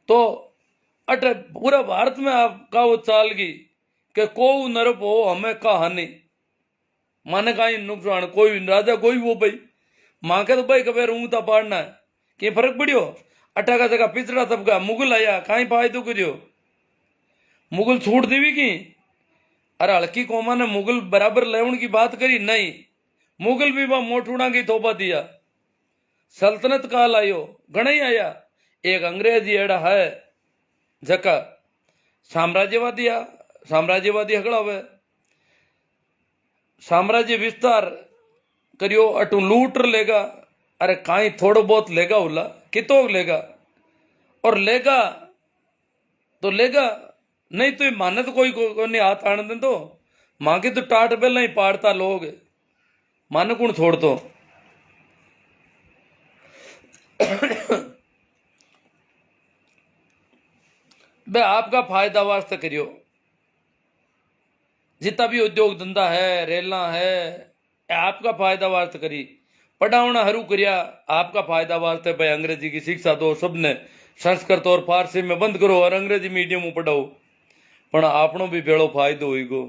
तो अटे पूरा भारत में आपका वो चाल गई कि को नरप हो हमें का हानि माने का नुकसान कोई राजा कोई वो भाई माँ के तो भाई कभी ऊँगता पाड़ना है कि फर्क पड़ियो। अटा का जगह पिछड़ा तबका मुगल आया कहीं फायदो करियो मुगल छूट देवी की। अरे हल्की कौमा ने मुगल बराबर लेवन की बात करी नहीं मुगल भी वह मोटूड़ा की थोपा दिया। सल्तनत काल आयो घना ही आया एक अंग्रेजी एड़ा है जका साम्राज्यवादी हकड़ा हुए साम्राज्य विस्तार करियो अटू लूट लेगा। अरे काई थोड़ो बहुत लेगा उला कितो लेगा और लेगा तो लेगा नहीं तो माने तो कोई नहीं हाथ आने दे तो मां की तो टाट बेल नहीं पाड़ता लोग माने कौन छोड़ तो बे आपका फायदा वास्ते करियो जितना भी उद्योग धंधा है रेला है आपका फायदा वास्ते करी पढ़ावना हरू करिया आपका फायदा वास्ते भाई अंग्रेजी की शिक्षा दो सबने संस्कृत और फारसी में बंद करो और अंग्रेजी मीडियम में पढ़ाओ पण आपनो भी भेड़ो फायदो होईगो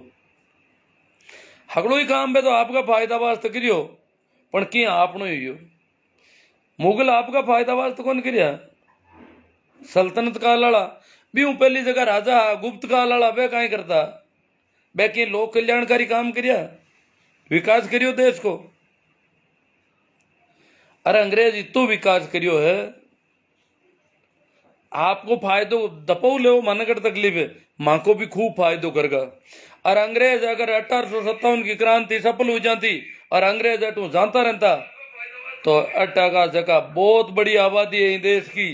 हकड़ो ही काम पे तो आपका फायदा वास्ते करियो पण कि आपनो ही हो मुगल आपका फायदा वास्ते कौन करिया सल्तनत काल वाला भी हूँ पहली जगह राजा गुप्त काल वाला वे कहीं करता वे कि लोक कल्याणकारी काम करिया विकास करियो देश को। अरे अंग्रेज इतो विकास करियो है आपको फायदो दपो ले मन कर तकलीफ है माँ को भी खूब फायदो करगा। और अंग्रेज अगर 1857 की क्रांति सफल हो जाती और अंग्रेज अटू जानता रहता तो अट्टा का जगह बहुत बड़ी आबादी है देश की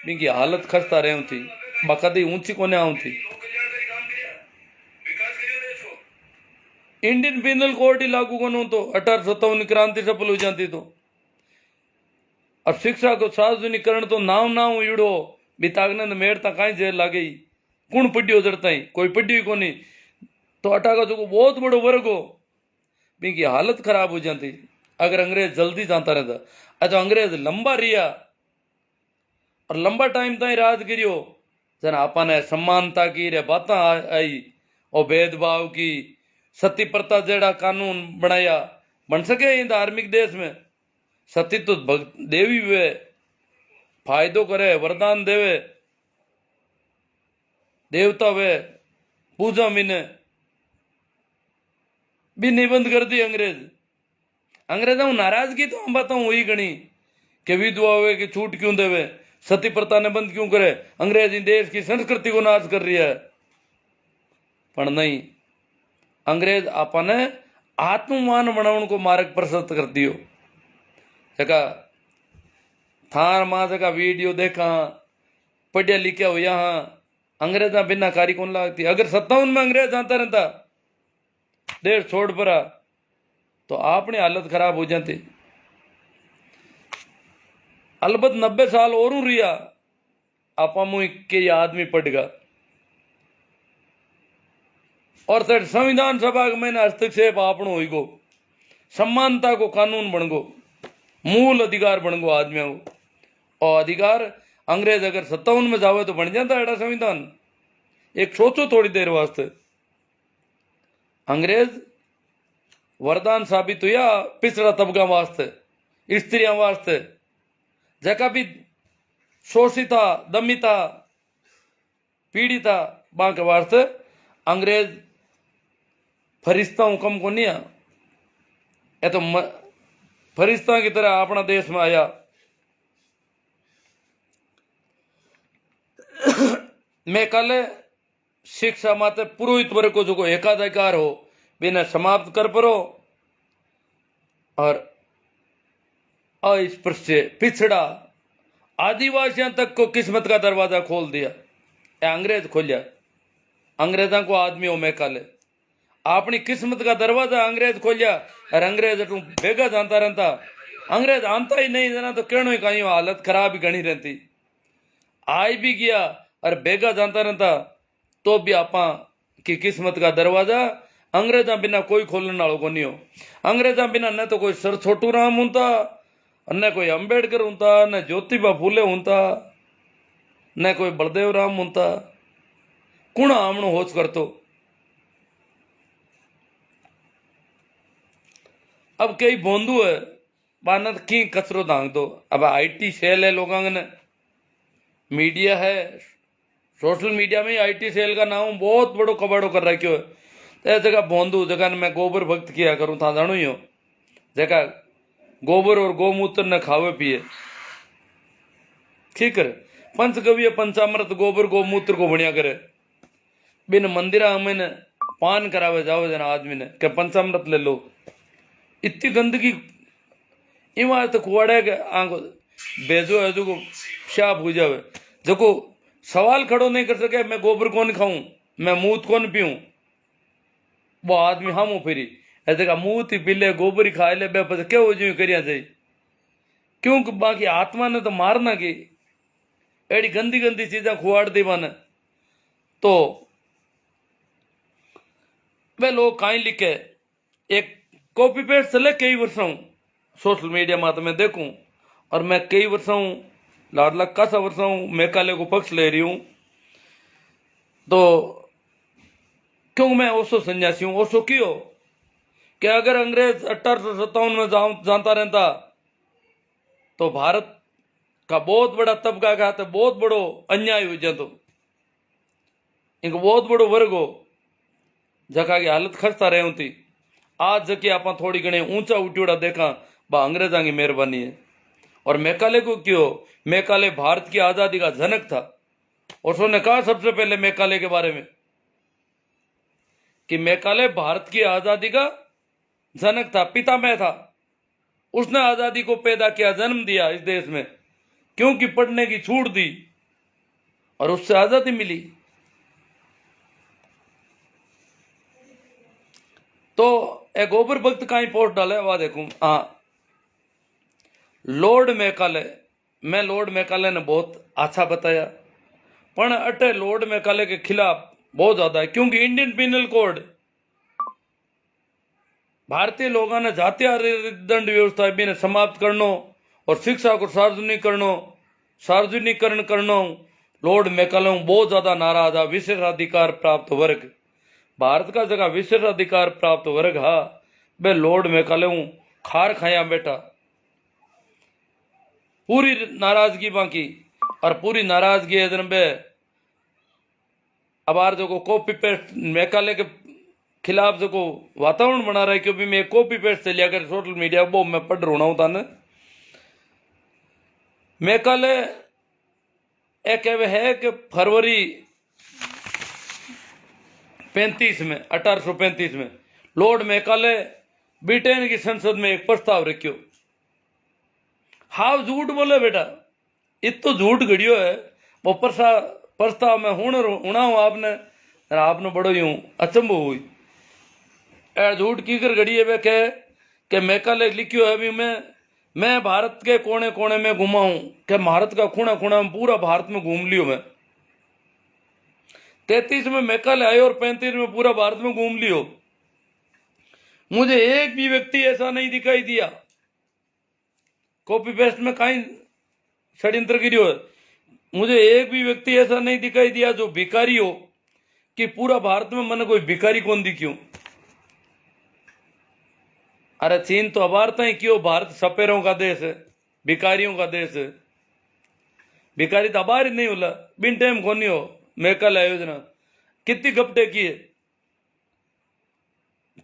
इनकी हालत खस्ता रही थी बकदी ऊंची कोने आऊं थी। इंडियन पिनल कोड ही लागू करूं तो 1857 क्रांति सफल हो जाती तो अब शिक्षा को सार्वजनिकरण तो नाव इड़ो बितागनंद मेड़ता कहीं जेल ला गई कौन पढ़ियो जड़ता ही कोई पढ़ियो को नहीं तो अटा का जो बहुत बड़ो वर्ग हो इनकी हालत खराब हो जाती अगर अंग्रेज जल्दी जानता रहता। तो अंग्रेज लंबा रिया और लंबा टाइम ताई राज करियो जन आपा ने समानता की रे बातें आई और भेदभाव की सती प्रथा जेड़ा कानून बनाया बन सके इन धार्मिक देश में सती तो देवी वे फायदो करे वरदान देवे देवता वे पूजा मीने भी निबंध कर दी अंग्रेजों नाराजगी तो हम बताऊं वही गणी कि विधवा हुए की छूट क्यों देवे सती प्रथा ने बंद क्यों करे अंग्रेज देश की संस्कृति को नाश कर रही है पर नहीं अंग्रेज आपने आत्ममान बनाने को मार्ग प्रशस्त कर दियो जगह थार मां जगह वीडियो देखा पढ़िया लिखा हो यहाँ अंग्रेजा बिना कारी कौन लागती अगर 57 में अंग्रेज आता रहता देश छोड़ पड़ा तो आपने हालत खराब हो जाती। अलबत् 90 साल और रिया आपा मुई के आदमी पड़ेगा और सर संविधान सभा के मैंने हस्तक्षेप आपनो होइगो समानता को कानून बन गो मूल अधिकार बन गो आदमियों को और अधिकार अंग्रेज अगर 57 में जावे तो बन जाता है संविधान। एक सोचो थोड़ी देर वास्ते अंग्रेज वरदान साबित हुआ पिछड़ा तबका वास्ते स्त्रियां वास्ते जका भी शोषिता दमिता पीड़िता बांके वास्ते अंग्रेज फरिश्ता हुक्म को नहीं है तो फरिश्ता की तरह अपना देश में आया। मैं कल शिक्षा माते पुरोहित वर्ग को जो एकाधिकार हो बिना समाप्त कर परो और अस्पृश्य पिछड़ा आदिवासियों तक को किस्मत का दरवाजा खोल दिया अंग्रेज खोलिया अंग्रेजा को आदमियों में काले अपनी किस्मत का दरवाजा अंग्रेज खोलिया और अंग्रेज बेगा जानता रहता अंग्रेज आंता ही नहीं जाना तो कहनो ही कहीं हालत खराब ही गणी रहती आई भी गया और बेगा जानता रहता तो भी आपा की किस्मत का दरवाजा अंग्रेजा बिना कोई खोलने वालों को नहीं हो। अंग्रेजा बिना न तो कोई सर छोटू राम होता न कोई अंबेडकर होता न ज्योतिबा फूले होता न कोई बलदेव राम मुंता कुण आमणो होच करतो। अब कई बोंदू है बानत की कचरो दांग दो। अब आईटी सेल है लोगों ने, मीडिया है, सोशल मीडिया में आईटी सेल का नाम बहुत बड़ो कबाड़ो कर रखो है। जगह बोंदू जगह मैं गोबर भक्त किया करूं था जानो ही हो, जगह गोबर और गोमूत्र न खावे पिए, ठीक है। पंचगव्य पंचामृत गोबर गोमूत्र को बढ़िया करे, बिन मंदिरा में पान करावे जाओ जना आदमी ने के पंचामृत ले लो। इतनी गंदगी इमारत कुआड़े के आंखो भेजो है जो शाप हो जावे। जो सवाल खड़ो नहीं कर सके मैं गोबर कौन खाऊं, मैं मूत कौन पीऊं, वो आदमी हम फिरी ऐसे का मूत ही पी ले गोबर ही खा ले बे पता क्या हो जो करिया जाए। क्योंकि बाकी आत्मा ने तो मारना की एड़ी गंदी गंदी चीजें खुआड़ दी मन, तो वे लोग कहीं लिखे एक कॉपी पेस्ट चले कई वर्षों सोशल मीडिया में तो मैं देखूं, और मैं कई वर्षों लाडला कासा वर्षों मेघालय को पक्ष ले रही हूं। तो क्यों मैं ओसो सन्यासी हूं, ओसो क्यों कि अगर अंग्रेज 1857 में जानता रहता तो भारत का बहुत बड़ा तबका का तो बहुत बड़ो अन्याय हो जातो, एक बहुत बड़ो वर्ग हो जगह की हालत खस्ता रही होती। आज जबकि आप थोड़ी घनी ऊंचा उठियोड़ा देखा बा अंग्रेजा की मेहरबानी है। और मेघालय को क्यों, मेघालय भारत की आजादी का जनक था। और उसने कहा सबसे पहले मेघालय के बारे में कि मेघालय भारत की आजादी का जनक था, पिता मैं था, उसने आजादी को पैदा किया, जन्म दिया इस देश में, क्योंकि पढ़ने की छूट दी और उससे आजादी मिली। तो एक गोबर भक्त का ही पोस्ट डाले वह देखूं, हाँ लॉर्ड मेघालय, मैं लॉर्ड मेघालय ने बहुत अच्छा बताया, पर अटे लॉर्ड मेघालय के खिलाफ बहुत ज्यादा है। क्योंकि इंडियन पिनल कोड भारतीय लोगों ने जातीय दंड व्यवस्था भी ने समाप्त करनो और शिक्षा को सार्वजनिकरण करनो लॉर्ड मेघालय बहुत ज्यादा नाराज है। विशेषाधिकार प्राप्त वर्ग, भारत का जगह विशेषाधिकार प्राप्त वर्ग हा बे लॉर्ड मेघालय खार खाया बैठा, पूरी नाराजगी बाकी। और पूरी नाराजगी है जन बे अब जो कॉपी पेस्ट मेघालय के खिलाफ जो वातावरण बना रहा है, क्योंकि मैं कॉपी पेस्ट से लिया कर सोशल मीडिया वो मैं पढ़ रहा हूं ताने। मेघालय एक है कि फरवरी 35 में 1835 में लॉर्ड मेघालय ब्रिटेन की संसद में एक प्रस्ताव रखियो। हाव झूठ बोले बेटा, इतो झूठ घड़ियो है वो प्रस्ताव में हूं आपने बड़ो यूं अचंभो हुई। झूठ की कर घड़ी है वे कह के मेघालय लिखियो है अभी मैं भारत के कोने कोने में घुमा हूं, कि भारत का खूणा खूणा में पूरा भारत में घूम लियो मैं। 33 में मेघालय आयो और 35 में पूरा भारत में घूम लियो। मुझे एक भी व्यक्ति ऐसा नहीं दिखाई दिया, कॉपी पेस्ट में कहीं षड्यंत्र गिरियो है, मुझे एक भी व्यक्ति ऐसा नहीं दिखाई दिया जो भिखारी हो, कि पूरा भारत में मैंने कोई भिखारी कौन दिखियो। अरे चीन तो अबारता ही क्यों, भारत सपेरों का देश है, भिखारियों का देश है। भिखारी तो अबार ही नहीं होला, बिन टाइम खोनी हो मेघालय योजना कितनी गपटे की है।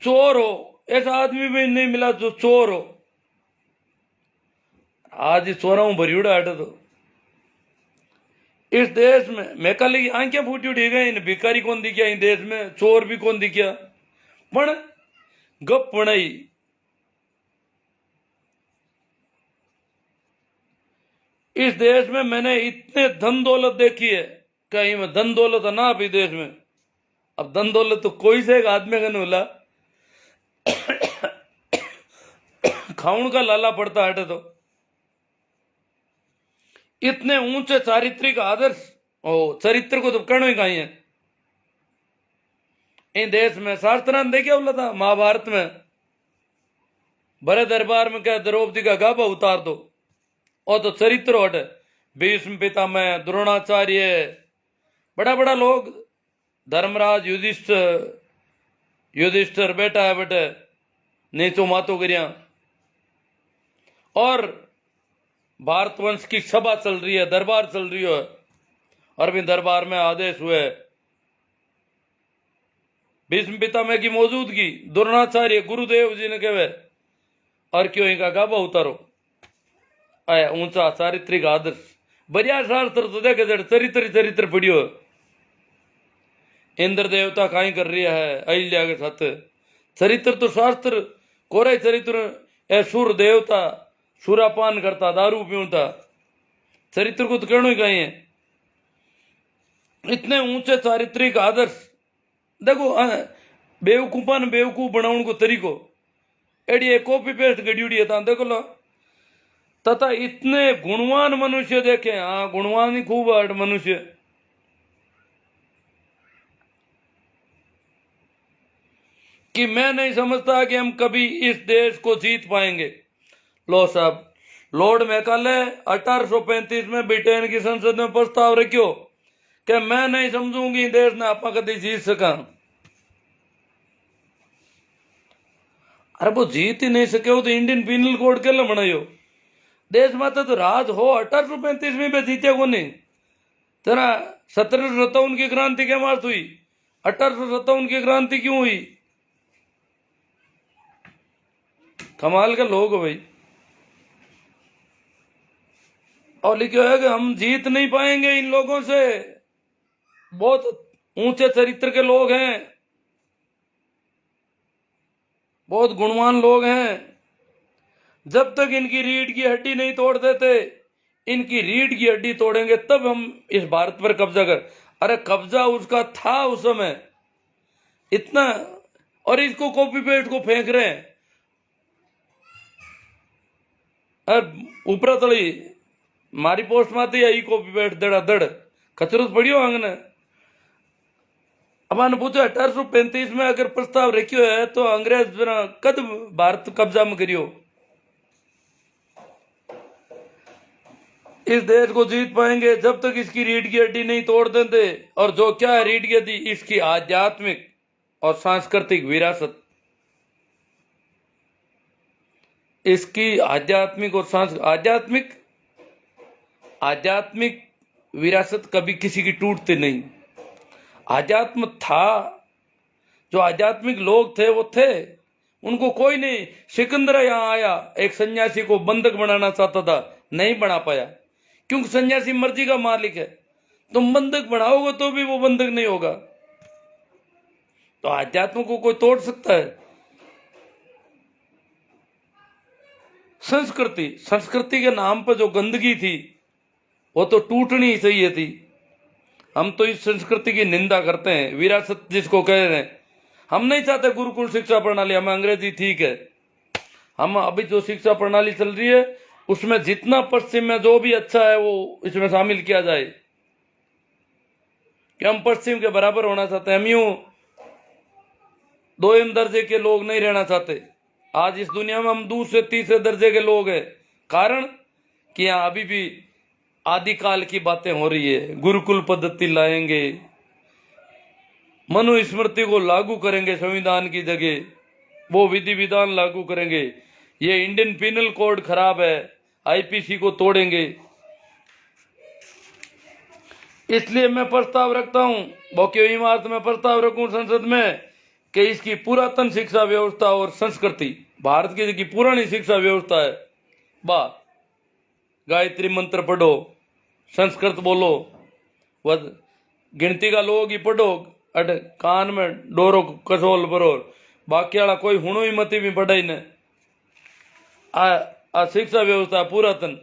चोर हो ऐसा आदमी भी नहीं मिला जो चोर हो। आज चोरों भरियोड़ा हटे तो इस देश में मेघालय की आंखें फूटी उठी गई, भिखारी कौन दिखा इन देश में, चोर भी कौन दिखा, पण गप पड़ाई। इस देश में मैंने इतने धन दौलत देखी है, कहीं में धन दौलत है ना अभी देश में। अब धन दौलत तो कोई से एक आदमी का नहीं होला, खाउन का लाला पड़ता हटे तो। इतने ऊंचे चारित्रिक आदर्श ओ चरित्र को तो कहना ही कहीं है इन देश में। शास्त्र ने देखा बोला था महाभारत में, बड़े दरबार में क्या द्रौपदी का गाभा उतार दो, और तो चरित्र हटे। भीष्म पितामह, द्रोणाचार्य, बड़ा बड़ा लोग, धर्मराज, युधिष्ठिर बेटा है बेटे, नीचो मातो गिरिया, और भारत वंश की सभा चल रही है, दरबार चल रही है, और भी दरबार में आदेश हुए भीष्म पितामह की मौजूदगी, द्रोणाचार्य गुरुदेव जी ने कहे और क्यों इनका गाबा उतारो, आया ऊंचा चारित्रिक आदर्श, बढ़िया शास्त्र तो देखे जड़ चरित्र पढ़ियो, इंद्र देवता काई कर रही है अहिल्या के साथ, चरित्र तो शास्त्र कोरे चरित्र, ए सुर देवता सुरापान करता, दारू पीता, चरित्र को तो कहना ही कहीं है। इतने ऊंचे चारित्रिक आदर्श देखो, बेवकूफा ने बेवकूफ बनाने को तरीको एडी कॉपी पेस्ट गड़ी है ता देखो लो, तथा इतने गुणवान मनुष्य देखे, हाँ गुणवान ही खूब आठ मनुष्य, कि मैं नहीं समझता कि हम कभी इस देश को जीत पाएंगे। लो साहब, लॉर्ड मैकाले 1835 में ब्रिटेन की संसद में प्रस्ताव रखियो कि मैं नहीं समझूंगी देश ने आप कभी जीत सका। अरे वो जीत ही नहीं सके हो तो इंडियन पीनल कोड के लिए बनायो, देश माता तो राज हो 1835 में भी जीते को नहीं, तेरा 1757 की क्रांति के मार्च हुई, 1857 की क्रांति क्यों हुई, कमाल के लोग हो भाई। और लिखो है कि हम जीत नहीं पाएंगे इन लोगों से, बहुत ऊंचे चरित्र के लोग हैं, बहुत गुणवान लोग हैं, जब तक इनकी रीढ़ की हड्डी नहीं तोड़ देते, इनकी रीढ़ की हड्डी तोड़ेंगे तब हम इस भारत पर कब्जा कर। अरे कब्जा उसका था उस समय इतना, और इसको कॉपी पेस्ट को फेंक रहे हैं। ऊपर तली मारी पोस्ट में आती है कॉपी पेस्ट दड़ा दड़ कचरो पड़ियो आंगने। अब पूछो 1835 में अगर प्रस्ताव रखियो है तो अंग्रेज कद भारत कब्जा में करियो, इस देश को जीत पाएंगे जब तक इसकी रीढ़ की हड्डी नहीं तोड़ देते। और जो क्या है रीढ़ की हड्डी, इसकी आध्यात्मिक और सांस्कृतिक विरासत, इसकी आध्यात्मिक और आध्यात्मिक विरासत कभी किसी की टूटती नहीं। आध्यात्म था, जो आध्यात्मिक लोग थे वो थे, उनको कोई नहीं। सिकंदर यहां आया, एक सन्यासी को बंधक बनाना चाहता था, नहीं बना पाया, क्योंकि सन्यासी मर्जी का मालिक है, तुम बंधक बनाओगे तो भी वो बंधक नहीं होगा। तो आध्यात्म को कोई तोड़ सकता है? संस्कृति के नाम पर जो गंदगी थी वो तो टूटनी चाहिए थी। हम तो इस संस्कृति की निंदा करते हैं, विरासत जिसको कह रहे हैं। हम नहीं चाहते गुरुकुल शिक्षा प्रणाली, हमें अंग्रेजी ठीक है, हम अभी जो शिक्षा प्रणाली चल रही है उसमें जितना पश्चिम में जो भी अच्छा है वो इसमें शामिल किया जाए, कि हम पश्चिम के बराबर होना चाहते हैं। हम यूं दोयम दर्जे के लोग नहीं रहना चाहते। आज इस दुनिया में हम दूसरे तीसरे दर्जे के लोग हैं, कारण कि यहाँ अभी भी आदिकाल की बातें हो रही है। गुरुकुल पद्धति लाएंगे, मनुस्मृति को लागू करेंगे संविधान की जगह, वो विधि विधान लागू करेंगे। ये इंडियन पिनल कोड खराब है, आईपीसी को तोड़ेंगे। इसलिए मैं प्रस्ताव रखता हूं, बोक्यो इमारत में प्रस्ताव रखूं संसद में कि इसकी पुरातन शिक्षा व्यवस्था और संस्कृति, भारत की जो पुरानी शिक्षा व्यवस्था है, गायत्री मंत्र पढ़ो, संस्कृत बोलो, वह गिनती का लोग ही पढ़ो, अट कान में डोरो कसोल बरो, बाकी वाला कोई हुणु ही मती भी पढ़ाई ने। शिक्षा व्यवस्था पुरातन,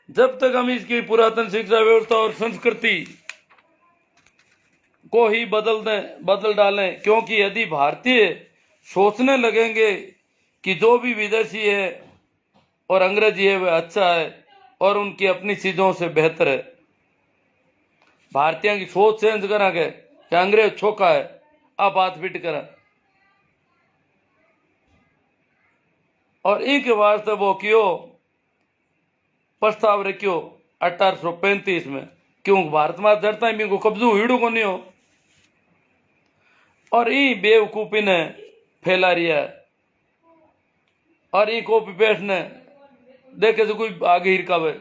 जब तक हम इसकी पुरातन शिक्षा व्यवस्था और संस्कृति को ही बदल डालें, क्योंकि यदि भारतीय सोचने लगेंगे कि जो भी विदेशी है और अंग्रेजी है वह अच्छा है और उनकी अपनी चीजों से बेहतर है, भारतीयों की सोच चेंज करेंगे कि अंग्रेज छोका है, आप हाथ पीट करें, और इनके वास्ते वो क्यों प्रस्ताव रखियो 1835 में। क्यों भारत में जड़ता है को कब्जो हीड़ो को नहीं हो। और ई बेवकूफी ने फैला रही है और ई कॉपी पेस्ट ने देखे तो कोई आगे हिरकावे,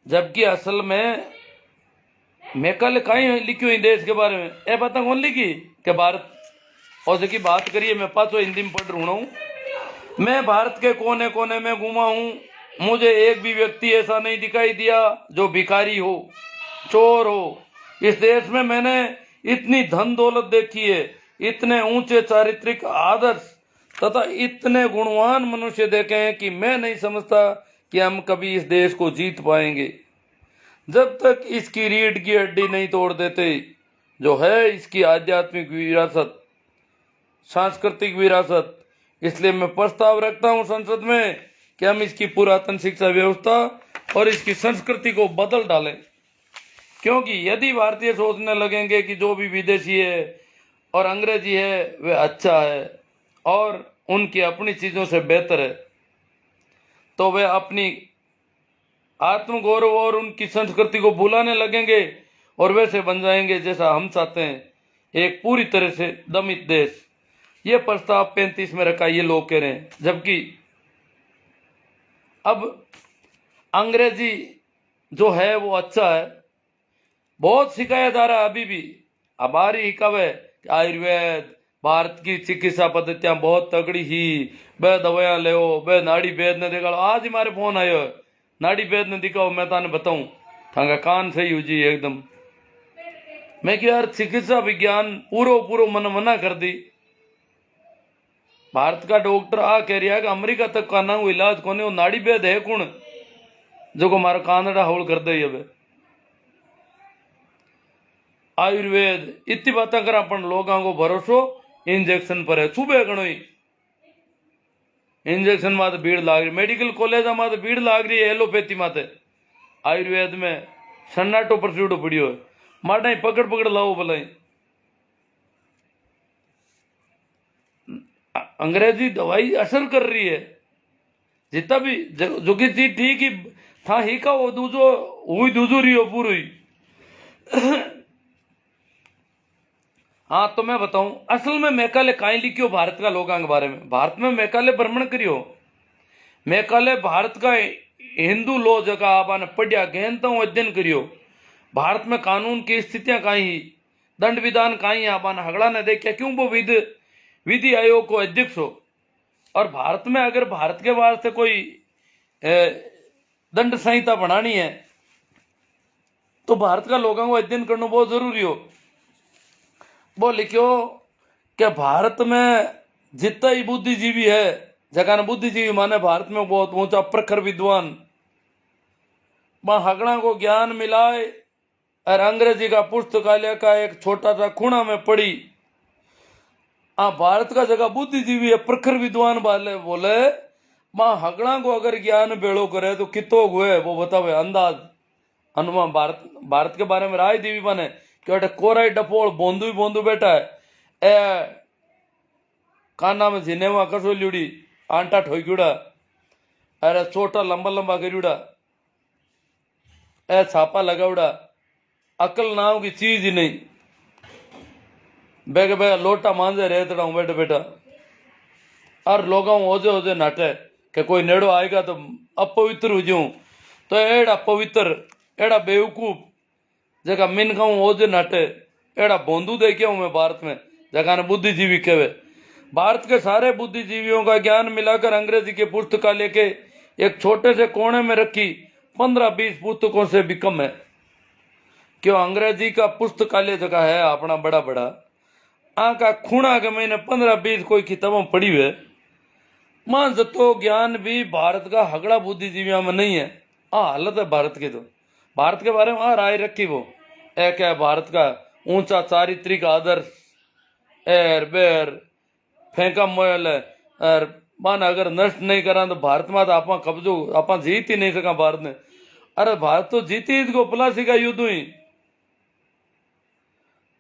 जबकि असल में मैं कल कहीं लिखी हुई देश के बारे में ए पता कौन लिखी कि भारत और जो की बात करिए मैं पाँचों हिंदी में पढ़ रहा हूँ। मैं भारत के कोने कोने में घूमा हूँ, मुझे एक भी व्यक्ति ऐसा नहीं दिखाई दिया जो भिखारी हो, चोर हो। इस देश में मैंने इतनी धन दौलत देखी है, इतने ऊंचे चारित्रिक आदर्श तथा इतने गुणवान मनुष्य देखे हैं कि मैं नहीं समझता कि हम कभी इस देश को जीत पाएंगे जब तक इसकी रीढ़ की हड्डी नहीं तोड़ देते, जो है इसकी आध्यात्मिक विरासत, सांस्कृतिक विरासत। इसलिए मैं प्रस्ताव रखता हूं संसद में कि हम इसकी पुरातन शिक्षा व्यवस्था और इसकी संस्कृति को बदल डालें, क्योंकि यदि भारतीय सोचने लगेंगे कि जो भी विदेशी है और अंग्रेजी है वह अच्छा है और उनकी अपनी चीजों से बेहतर है, तो वे अपनी आत्मगौरव और उनकी संस्कृति को भुलाने लगेंगे और वैसे बन जाएंगे जैसा हम चाहते हैं, एक पूरी तरह से दमित देश। ये प्रस्ताव 35 में रखा, ये लोग कह रहे हैं। जबकि अब अंग्रेजी जो है वो अच्छा है, बहुत सिखाया जा रहा है अभी भी। अब आ रही कब है आयुर्वेद, भारत की चिकित्सा पद्धतियां बहुत तगड़ी ही, वह दवाइयां ले, वह नाड़ी वेद ने देखा। आज ही हमारे फोन आयो है, नाड़ी वेद ने दिखाओ, मैं ताने बताऊं थांगा कान सही हो जी एकदम। मैं क्यों यार चिकित्सा विज्ञान पूरो मन मना कर दी। भारत का डॉक्टर आ कह रहा है कि अमेरिका तक का ना इलाज कोने, वो नाड़ी वेद है कौन जो को मारा कानड़ा हौल कर दे। अब आयुर्वेद इतनी बातें कर अपन लोगों को भरोसो इंजेक्शन पर है। सुबह गणो इंजेक्शन माते भीड़ लाग रही, मेडिकल कॉलेज माते भीड़ लाग रही है, एलोपैथी माते। आयुर्वेद में सन्नाटो पर सीढ़ो पड़ियो है, माटा पकड़ पकड़ लाओ भला। अंग्रेजी दवाई असर कर रही है, जितना भी जो की चीज ठीक ही था ही का वो दूजो हुई दूजो रही हो पूरी। हाँ तो मैं बताऊं असल में मैकाले काई लिखियो भारत का लोगों के बारे में। भारत में मैकाले भ्रमण करियो, मैकाले भारत का हिंदू लो जगह आपने पढ़िया गहनता अध्ययन करियो। भारत में कानून की स्थितियां कहीं, दंड विधान कहीं आपने हगड़ा ने देखा, क्यों वो विधि आयोग को अध्यक्ष हो। और भारत में अगर भारत के वास्ते कोई दंड संहिता बनानी है तो भारत का लोगों को अध्ययन करना बहुत जरूरी हो। वो लिखियो कि भारत में जितना ही बुद्धिजीवी है, जगह बुद्धिजीवी माने भारत में बहुत ऊंचा प्रखर विद्वान, वहां हगड़ा को ज्ञान मिलाए और अंग्रेजी का पुस्तकालय का एक छोटा सा खूणा में पड़ी। भारत का जगह बुद्धिजीवी है, प्रखर विद्वान वाले बोले मां हगड़ा को अगर ज्ञान बेड़ो करे तो कितो हुए वो बतावे अंदाज अनुमान। भारत के बारे में राय देवी बने कि कोराई डपोल बोंदू ही बोंदू बैठा है, ए काना में जिनेवा कसोल्यूड़ी आंटा ठोक्यूड़ा, अरे छोटा लंबा लंबा करूड़ा, ए छापा लगाउड़ा, अकल नाम की चीज ही नहीं। बेगे बेगा लोटा मांझे रहता हूं बैठे बैठा, और लोगों ओजे ओजे नाटे कि कोई नेड़ो आएगा तो अपवित्र हो जाऊं। तो एड़ा पवित्र एड़ा बेवकूफ जगह मिन खाऊं ओजे नाटे एड़ा बोंदू देखिया हूं मैं भारत में, जगह ने बुद्धिजीवी कहवे। भारत के सारे बुद्धिजीवियों का ज्ञान मिलाकर अंग्रेजी के पुस्तकालय के एक छोटे से कोने में रखी 15-20 पुस्तकों से भी कम है। क्यों अंग्रेजी का पुस्तकालय जगह है अपना बड़ा बड़ा, का खूणा के महीने 15-20 कोई किताबों पड़ी हुए। मां जतो ज्ञान भी भारत का हगड़ा बुद्धिजीवियों में नहीं है। हालत है भारत की। तो भारत के बारे में राय रखी वो एक है भारत का ऊंचा चारित्रिक आदर्श, एर बेर फेंका मोयल है, और मान अगर नष्ट नहीं करा तो भारत में तो आप कब्जो आप जीत ही नहीं सका भारत ने। अरे भारत तो जीती इसको प्लासी का युद्ध हुई,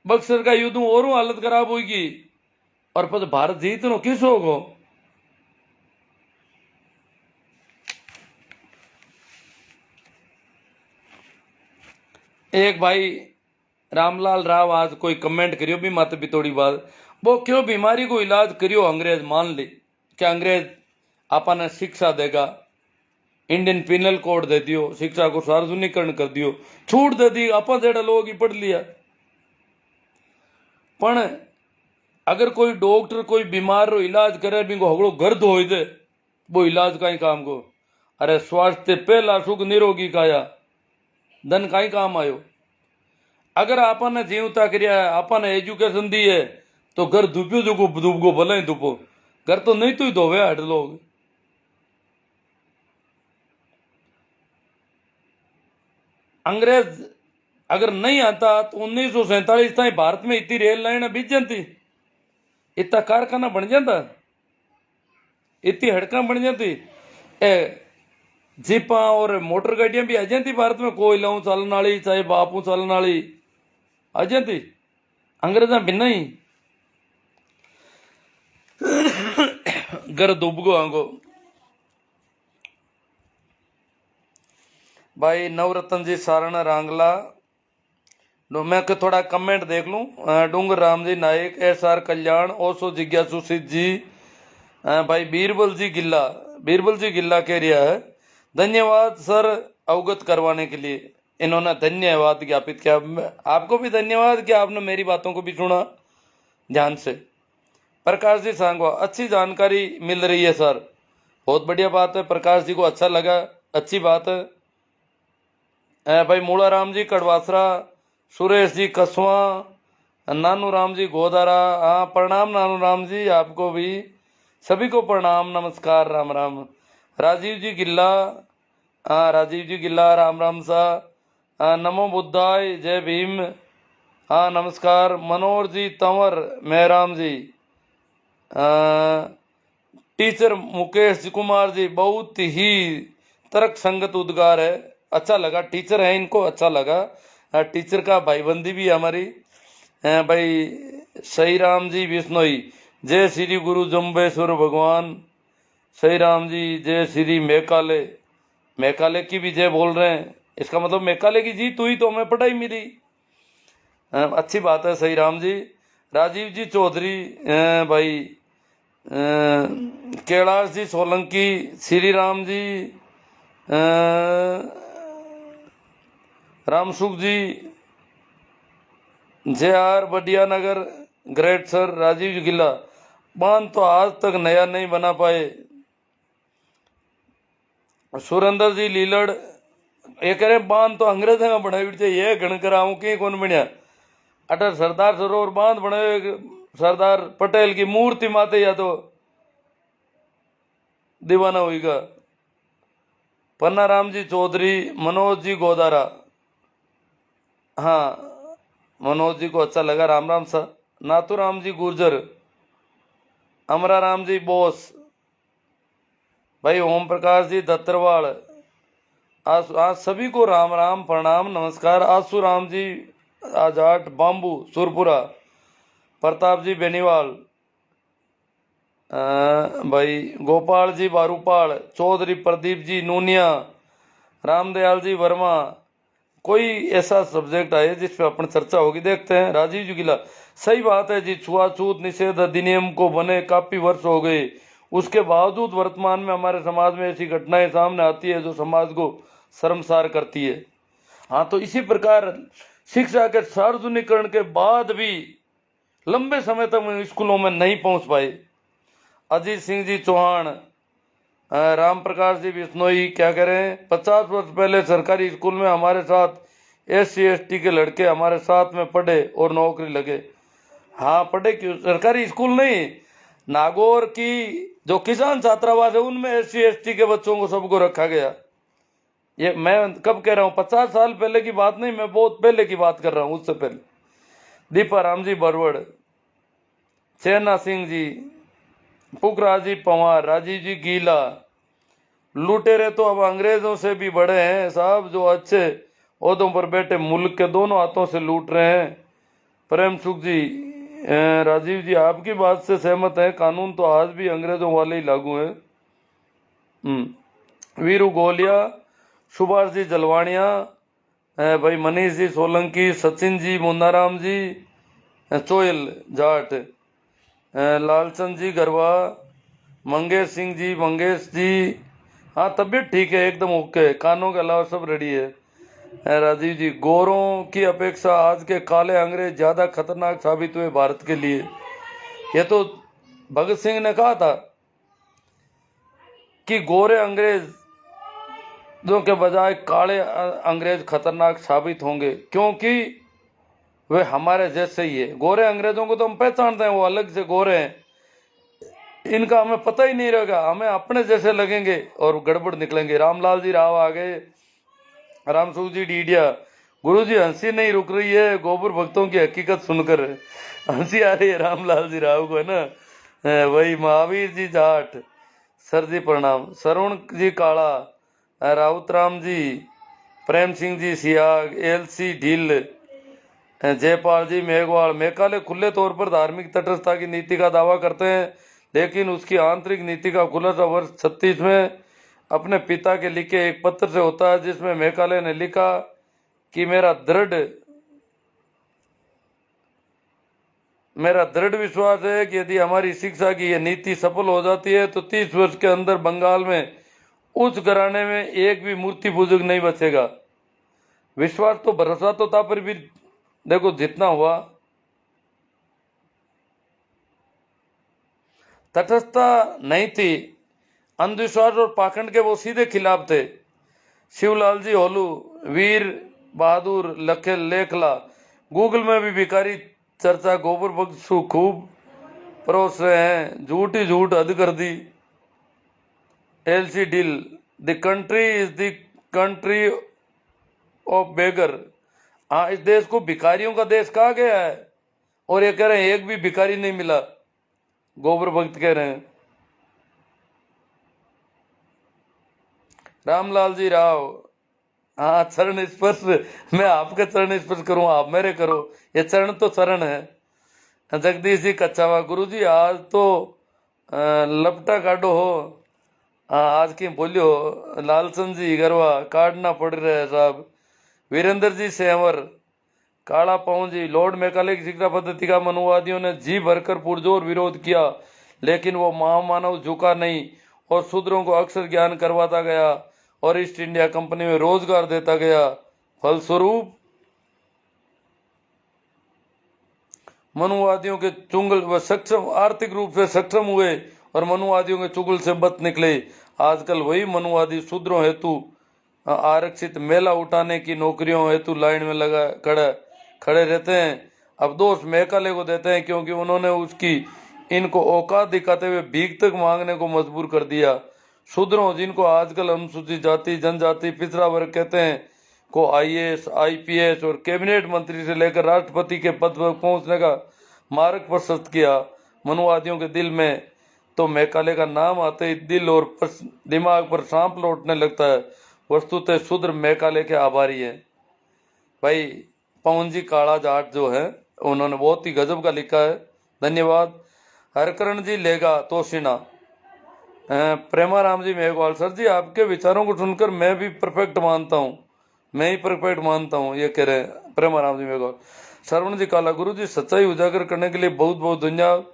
बक्सर का युद्ध और हालत खराब होगी, और फिर भारत जीत नो किस होगो। एक भाई रामलाल राव आज कोई कमेंट करियो भी माते भी थोड़ी बात, वो क्यों बीमारी को इलाज करियो अंग्रेज मान ली क्या अंग्रेज आपने शिक्षा देगा, इंडियन पिनल कोड दे दियो, शिक्षा को सार्वजनिकरण कर दियो, छूट दे दी, आपा जेड़ा लोग ही पढ़ लिया। पण अगर कोई डॉक्टर कोई बीमार रो इलाज करे भी हगड़ो गर्द हो दे, वो इलाज का ही काम को, अरे स्वास्थ्य पहला सुख निरोगी काया, धन का ही काम आयो। अगर आपने जीवता करिया है, आपने एजुकेशन दी है, तो घर धुप्यो धुपको भले ही धुपो, घर तो नहीं तो ही धोवे हट लोग। अंग्रेज अगर नहीं आता तो 1947 तक भारत में इतनी रेल लाइन बीत जाती, इतना कारखाना बन जाता, इतनी हड़का बन जाती, जीपा और मोटर गाड़ियां भी आ जाती भारत में, कोयलाओं चलने वाली चाहे बापू चलने वाली आ जाती, अंग्रेजा बिना ही घर डूब गो आंगो। भाई नवरत्न जी सारण रांगला, मैं थोड़ा कमेंट देख लूं। डूंगर राम जी नायक, एस आर कल्याण, ओसो जिज्ञासु सिद्ध जी, भाई बीरबल जी गिल्ला कह रहा है, धन्यवाद सर अवगत करवाने के लिए, इन्होंने धन्यवाद ज्ञापित किया। आपको भी धन्यवाद कि आपने मेरी बातों को भी सुना ध्यान से। प्रकाश जी सांगवा, अच्छी जानकारी मिल रही है सर, बहुत बढ़िया बात है, प्रकाश जी को अच्छा लगा, अच्छी बात है। भाई मूला राम जी कड़वासरा, सुरेश जी कसवा, नानू राम जी गोदारा, हाँ प्रणाम नानू राम जी, आपको भी सभी को प्रणाम नमस्कार राम राम। राजीव जी गिल्ला, हाँ राजीव जी गिल्ला राम राम सा, नमो बुद्धाय, जय भीम, हाँ नमस्कार। मनोहर जी तंवर, मेहराम जी, टीचर मुकेश कुमार जी, बहुत ही तर्क संगत उद्गार है, अच्छा लगा, टीचर है इनको अच्छा लगा, टीचर का भाईबंदी भी हमारी। भाई सही राम जी बिश्नोई, जय श्री गुरु जम्बेश्वर भगवान, सही राम जी जय श्री मेकाले, मेकाले की भी जय बोल रहे हैं, इसका मतलब मेकाले की जीत हुई तो हमें पढ़ाई मिली, अच्छी बात है सही राम जी। राजीव जी चौधरी, भाई कैलाश जी सोलंकी, श्री राम जी, रामसुख जी, जे आर बडिया नगर, ग्रेट सर। राजीव जी गिल्ला, बांध तो आज तक नया नहीं बना पाए। सुरेंद्र जी लीलड़, ये कह रहे बांध तो अंग्रेजों का बनाई थे, ये गण कराऊं कि कौन बनया, अटर सरदार सरोवर बांध बनाए सरदार पटेल की मूर्ति माते या तो दीवाना होगा। पन्ना राम जी चौधरी, मनोज जी गोदारा, हाँ मनोज जी को अच्छा लगा, राम राम सा। नाथू राम जी गुर्जर, अमरा राम जी बोस, भाई ओम प्रकाश जी दत्तरवाड़, आज सभी को राम राम प्रणाम नमस्कार। आसू राम जी आजाट बाम्बू सुरपुरा, प्रताप जी बेनीवाल, भाई गोपाल जी बारूपाल, चौधरी प्रदीप जी नूनिया, रामदयाल जी वर्मा, कोई ऐसा सब्जेक्ट आए जिस पे अपन चर्चा होगी, देखते हैं। राजीव जी गिला, सही बात है जी, छुआछूत निषेध अधिनियम को बने काफी वर्ष हो गए, उसके बावजूद वर्तमान में हमारे समाज में ऐसी घटनाएं सामने आती है जो समाज को शर्मसार करती है। हाँ तो इसी प्रकार शिक्षा के सार्वजनिकरण के बाद भी लंबे समय तक स्कूलों में नहीं पहुंच पाए। अजीत सिंह जी चौहान, राम प्रकाश जी बिश्नोई, क्या करें, 50 वर्ष पहले सरकारी स्कूल में हमारे साथ SC ST के लड़के हमारे साथ में पढ़े और नौकरी लगे। हाँ पढ़े, क्यों सरकारी स्कूल नहीं, नागौर की जो किसान छात्रावास है उनमें SC ST के बच्चों को सबको रखा गया। ये मैं कब कह रहा हूँ, 50 साल पहले की बात नहीं, मैं बहुत पहले की बात कर रहा हूँ, उससे पहले। दीपा राम जी बरवड़, चैना सिंह जी, पुखराज जी पंवार, राजीव जी गीला, लुटेरे तो अब अंग्रेजों से भी बड़े हैं साहब, जो अच्छे ओहदों पर बैठे मुल्क के दोनों हाथों से लूट रहे हैं। प्रेम सुख जी, राजीव जी आपकी बात से सहमत है, कानून तो आज भी अंग्रेजों वाले ही लागू है। वीरू गोलिया, सुभाष जी जलवाणिया, भाई मनीष जी सोलंकी, सचिन जी, मुन्नाराम जी, चोयल जाट, लालचंद जी गरवा, मंगेश सिंह जी, मंगेश जी, हाँ तबीयत ठीक है एकदम ओके है, कानों के अलावा सब रेडी है। राजीव जी, गोरों की अपेक्षा आज के काले अंग्रेज ज्यादा खतरनाक साबित हुए भारत के लिए। ये तो भगत सिंह ने कहा था कि गोरे अंग्रेजों के बजाय काले अंग्रेज खतरनाक साबित होंगे, क्योंकि वे हमारे जैसे ही है। गोरे अंग्रेजों को तो हम पहचानते हैं, वो अलग से गोरे हैं, इनका हमें पता ही नहीं रहेगा, हमें अपने जैसे लगेंगे और गड़बड़ निकलेंगे। रामलाल जी राव आ गए, रामसुख जी डीडिया। गुरु जी हंसी नहीं रुक रही है गोबर भक्तों की हकीकत सुनकर, हंसी आ रही है रामलाल जी राव को, है ना। वही महावीर जी जाट, सर जी प्रणाम, सरवण जी काला, राउत राम जी, प्रेम सिंह जी सियाग, एलसी ढील, जयपाल जी मेघवाल। मेघालय खुले तौर पर धार्मिक तटस्थता की नीति का दावा करते हैं, लेकिन उसकी आंतरिक नीति का खुलासा वर्ष 36 में अपने पिता के लिखे एक पत्र से होता है, जिसमें मेघालय ने लिखा कि मेरा दृढ़ विश्वास है कि यदि हमारी शिक्षा की यह नीति सफल हो जाती है तो 30 वर्ष के अंदर बंगाल में उस घराने में एक भी मूर्ति पूजक नहीं बचेगा। विश्वास तो भरोसा तो था, पर भी देखो जितना हुआ। तटस्थता नहीं थी, अंधविश्वास और पाखंड के वो सीधे खिलाफ थे। शिवलाल जी होलू, वीर बहादुर लेखला। गूगल में भी भिखारी चर्चा गोबर बख्शु खूब परोस रहे हैं, झूठ ही झूठ हद कर दी। एलसी डिल, the country is the country of beggar. हाँ, इस देश को भिखारियों का देश कहा गया है, और ये कह रहे हैं एक भी भिखारी नहीं मिला, गोबर भक्त कह रहे हैं। रामलाल जी राव, हाँ चरण स्पर्श, मैं आपका चरण स्पर्श करूं, आप मेरे करो, ये चरण तो चरण है। जगदीश जी कच्चावा, गुरु जी आज तो लपटा काटो हो, हाँ आज की बोलियो। लालचंद जी गरवा, काटना पड़ रहा है साहब। वीरेंद्र जी सेवर, काला पवन जी, लॉर्ड मैकाले की शिक्षा पद्धति का मनुवादियों ने जी भरकर पुरजोर विरोध किया, लेकिन वो महामानव झुका नहीं और शूद्रों को अक्षर ज्ञान करवाता गया और ईस्ट इंडिया कंपनी में रोजगार देता गया। फलस्वरूप मनुवादियों के चुंगल व सक्षम आर्थिक रूप से सक्षम हुए और मनुवादियों के चुगल से बच निकले। आजकल वही मनुवादी शूद्रों हेतु आरक्षित मेला उठाने की नौकरियों हेतु लाइन में लगा खड़े रहते हैं। अब दोष मेघालय को देते हैं, क्योंकि उन्होंने उसकी इनको औकात दिखाते हुए भीख तक मांगने को मजबूर कर दिया। शूद्रों, जिनको आजकल अनुसूचित जाति जनजाति पिछड़ा वर्ग कहते हैं, को आईएएस आईपीएस और कैबिनेट मंत्री से लेकर राष्ट्रपति के पद पर पहुंचने का मार्ग प्रशस्त किया। मनुवादियों के दिल में तो मेघालय का नाम आते ही दिल और दिमाग पर सांप लौटने लगता है। वस्तुतः शूद्र मेघालय के आभारी है। भाई पवन जी काला जाट जो है, उन्होंने बहुत ही गजब का लिखा है, धन्यवाद। हरकरण जी लेगा तोशिना, प्रेमाराम जी मेघवाल, सर जी आपके विचारों को सुनकर मैं भी परफेक्ट मानता हूँ, मैं ही परफेक्ट मानता हूँ, ये कह रहे हैं प्रेमाराम जी मेघवाल। श्रवण जी काला, गुरु जी सच्चाई उजागर करने के लिए बहुत बहुत धन्यवाद।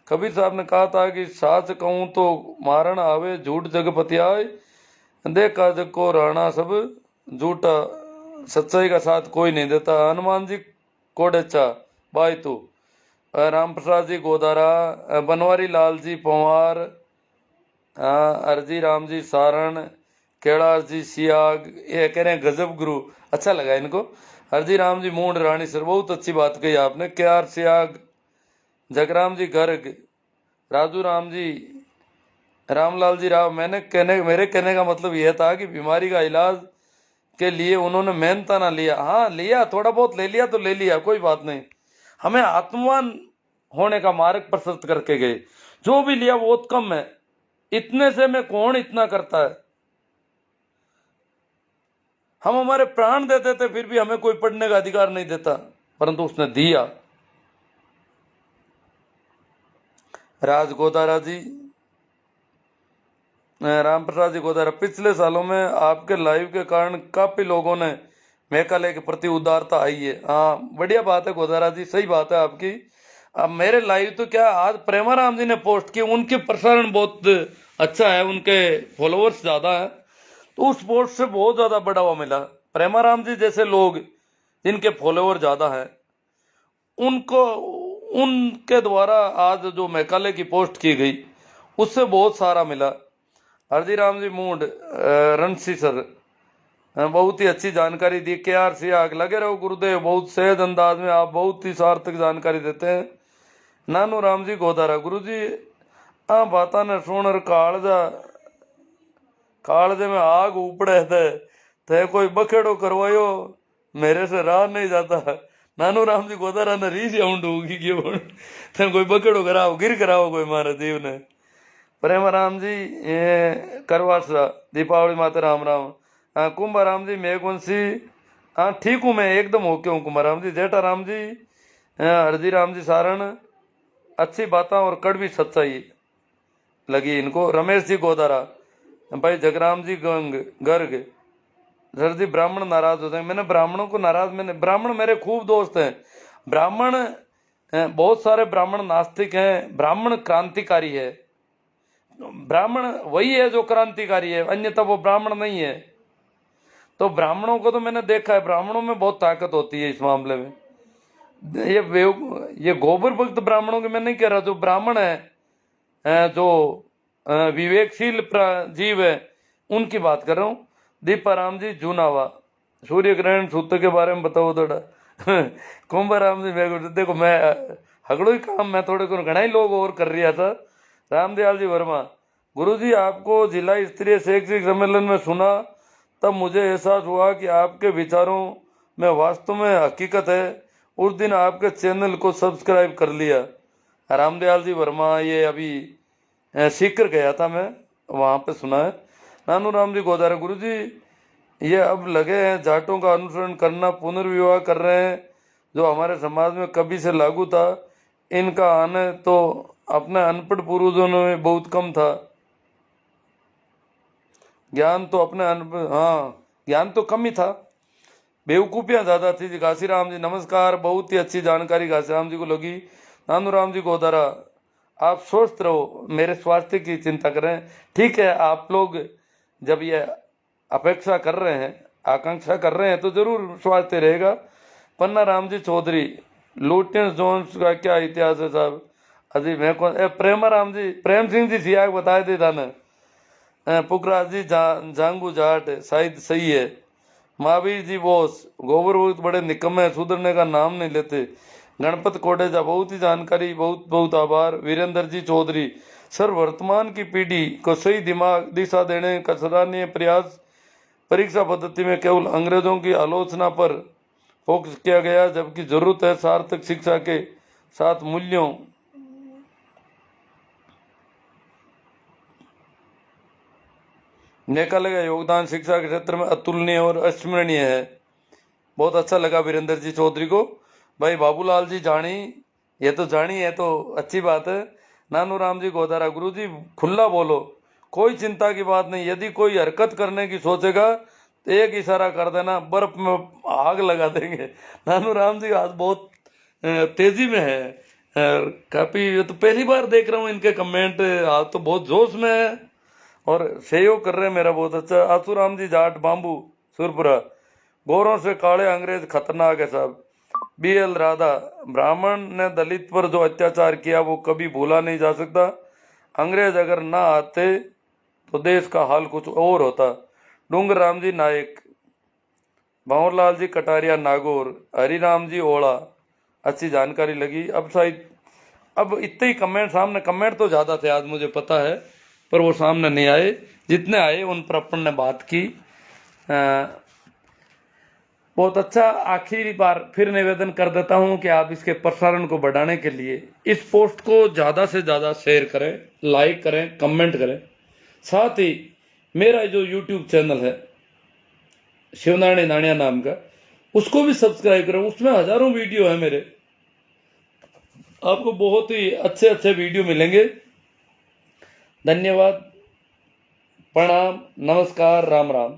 कबीर साहब ने कहा था कि साच कहूँ तो मारण आवे, झूठ जगपति आए, देखा जग को राणा सब झूठा, सच्चाई का साथ कोई नहीं देता। हनुमान जी कोडेचा बाई तू, राम प्रसाद जी गोदारा, बनवारी लाल जी पंवार, अरजी राम जी सारण, कैलाश जी सियाग, ये कह रहे हैं गजब गुरु, अच्छा लगा इनको। हरजी राम जी मूंड रानी सर, बहुत अच्छी बात कही आपने। क्यार सियाग, जगराम जी गर्ग, राजू राम जी, रामलाल जी राव। मेरे कहने का मतलब यह था कि बीमारी का इलाज के लिए उन्होंने मेहनता ना लिया, हाँ लिया, थोड़ा बहुत ले लिया तो ले लिया, कोई बात नहीं, हमें आत्मवान होने का मार्ग प्रशस्त करके गए। जो भी लिया वो बहुत कम है, इतने से में कौन इतना करता है। हम हमारे प्राण देते थे, फिर भी हमें कोई पढ़ने का अधिकार नहीं देता, परंतु उसने दिया। राज गोदारा जी, राम प्रसाद जी गोदारा, पिछले सालों में आपके लाइव के कारण काफी लोगों ने मेघालय के प्रति उदारता आई है। हाँ बढ़िया बात है गोदारा जी, सही बात है आपकी। अब मेरे लाइव तो क्या आज प्रेमाराम जी ने पोस्ट किया, उनके प्रसारण बहुत अच्छा है, उनके फॉलोअर्स ज़्यादा है, तो उस पोस्ट से बहुत ज़्यादा बढ़ावा मिला। प्रेमाराम जी जैसे लोग जिनके फॉलोअर ज़्यादा है, उनको उनके द्वारा आज जो मेघालय की पोस्ट की गई उससे बहुत सारा मिला। हरदीराम जी मूड रणसी सर बहुत ही अच्छी जानकारी दी। के आर सी आग लगे रहो गुरुदेव, बहुत सहज अंदाज में आप बहुत ही सार्थक जानकारी देते हैं। नानू राम जी गोदारा गुरु जी आ बाता ने सुन कालजे में आग उपड़े थे कोई बखेड़ो करवायो मेरे से राह नहीं जाता। नानू राम जी गोदारा ने रीस आउंड होगी कि थे कोई बखेड़ो कराओ गिर कराओ कोई मारे जीव ने। प्रेम राम जी ये करवासा दीपावली माता राम राम। हाँ कुंभाराम जी मेघवंशी, हाँ ठीक हूँ मैं एकदम ओके हूँ कुंभाराम जी। जेठा राम जी हरजी राम जी सारण, अच्छी बातें और कड़वी सच्चाई लगी इनको। रमेश जी गोदारा, भाई जगराम जी गर्ग सर जी ब्राह्मण नाराज हो जाएंगे। मैंने ब्राह्मणों को नाराज, मैंने ब्राह्मण मेरे खूब दोस्त हैं। ब्राह्मण बहुत सारे ब्राह्मण नास्तिक हैं, ब्राह्मण क्रांतिकारी है। ब्राह्मण वही है जो क्रांतिकारी है, अन्यथा वो ब्राह्मण नहीं है। तो ब्राह्मणों को तो मैंने देखा है, ब्राह्मणों में बहुत ताकत होती है इस मामले में। ये गोबर भक्त ब्राह्मणों की मैं नहीं कह रहा, जो ब्राह्मण है जो विवेकशील जीव है उनकी बात कर रहा हूँ। दीपाराम जी जूनावा, सूर्य ग्रहण सूत्र के बारे में बताओ थोड़ा। कुंभाराम जी देखो मैं हगड़ो ही काम मैं थोड़े को घना ही लोग और कर रहा था। रामदयाल जी वर्मा, गुरु जी आपको जिला स्तरीय शैक्षिक सम्मेलन में सुना तब मुझे एहसास हुआ कि आपके विचारों में वास्तव में हकीकत है। उस दिन आपके चैनल को सब्सक्राइब कर लिया। रामदयाल जी वर्मा, ये अभी सीकर गया था मैं, वहाँ पे सुना है। नानू राम जी गोदारा, गुरु जी ये अब लगे हैं जाटों का अनुसरण करना, पुनर्विवाह कर रहे हैं जो हमारे समाज में कभी से लागू था। इनका आने तो अपने अनपढ़ पूर्वजों में बहुत कम था, ज्ञान तो अपने हाँ ज्ञान तो कम ही था, बेवकूफ़ियाँ ज़्यादा थी। जी घासीराम जी नमस्कार, बहुत ही अच्छी जानकारी घासीराम जी को लगी। नानू राम जी गोदारा, आप स्वस्थ रहो, मेरे स्वास्थ्य की चिंता करें। ठीक है, आप लोग जब ये अपेक्षा कर रहे हैं, आकांक्षा कर रहे हैं तो जरूर स्वास्थ्य रहेगा। पन्ना राम जी चौधरी, लुटियंस जोन्स का क्या इतिहास है साहब? अजी मैं कौन प्रेमा राम जी, प्रेम सिंह जी सियाग बताए थे थाने। पुखराज जी जांगू जाट शायद सही है। महावीर जी बोस, गोबर बहुत बड़े निकम्मे, सुधरने का नाम नहीं लेते। गणपत कोटेजा, बहुत ही जानकारी, बहुत बहुत आभार। वीरेंद्र जी चौधरी, सर वर्तमान की पीढ़ी को सही दिमाग दिशा देने का सराहनीय प्रयास। परीक्षा पद्धति में केवल अंग्रेजों की आलोचना पर फोकस किया गया, जबकि जरूरत है सार्थक शिक्षा के साथ मूल्यों। मेघालय का योगदान शिक्षा के क्षेत्र में अतुलनीय और अस्मरणीय है। बहुत अच्छा लगा वीरेंद्र जी चौधरी को। भाई बाबूलाल जी जानी, ये तो जानी है तो अच्छी बात है। नानू राम जी गोदारा, गुरु जी खुला बोलो, कोई चिंता की बात नहीं। यदि कोई हरकत करने की सोचेगा तो एक इशारा कर देना, बर्फ में आग लगा देंगे। नानू राम जी आज बहुत तेजी में है, काफी तो पहली बार देख रहा हूँ इनके कमेंट, आज तो बहुत जोश में है और सहयोग कर रहे हैं मेरा, बहुत अच्छा। आसूराम जी जाट बाम्बू सुरपुरा, गोरों से काले अंग्रेज खतरनाक है साहब। BL राधा, ब्राह्मण ने दलित पर जो अत्याचार किया वो कभी भूला नहीं जा सकता। अंग्रेज अगर ना आते तो देश का हाल कुछ और होता। डूंगर राम जी नायक, भंवरलाल जी कटारिया नागौर, हरिराम जी ओला, अच्छी जानकारी लगी। अब शायद अब इतने ही कमेंट सामने, कमेंट तो ज़्यादा थे आज मुझे पता है, पर वो सामने नहीं आए। जितने आए उन पर अपन ने बात की। बहुत अच्छा। आखिरी बार फिर निवेदन कर देता हूं कि आप इसके प्रसारण को बढ़ाने के लिए इस पोस्ट को ज़्यादा से ज़्यादा शेयर करें, लाइक करें, कमेंट करें। साथ ही मेरा जो YouTube चैनल है शिवनारायण नानिया नाम का, उसको भी सब्सक्राइब करें। उसमें हजारों वीडियो है मेरे, आपको बहुत ही अच्छे अच्छे वीडियो मिलेंगे। धन्यवाद, प्रणाम, नमस्कार, राम राम।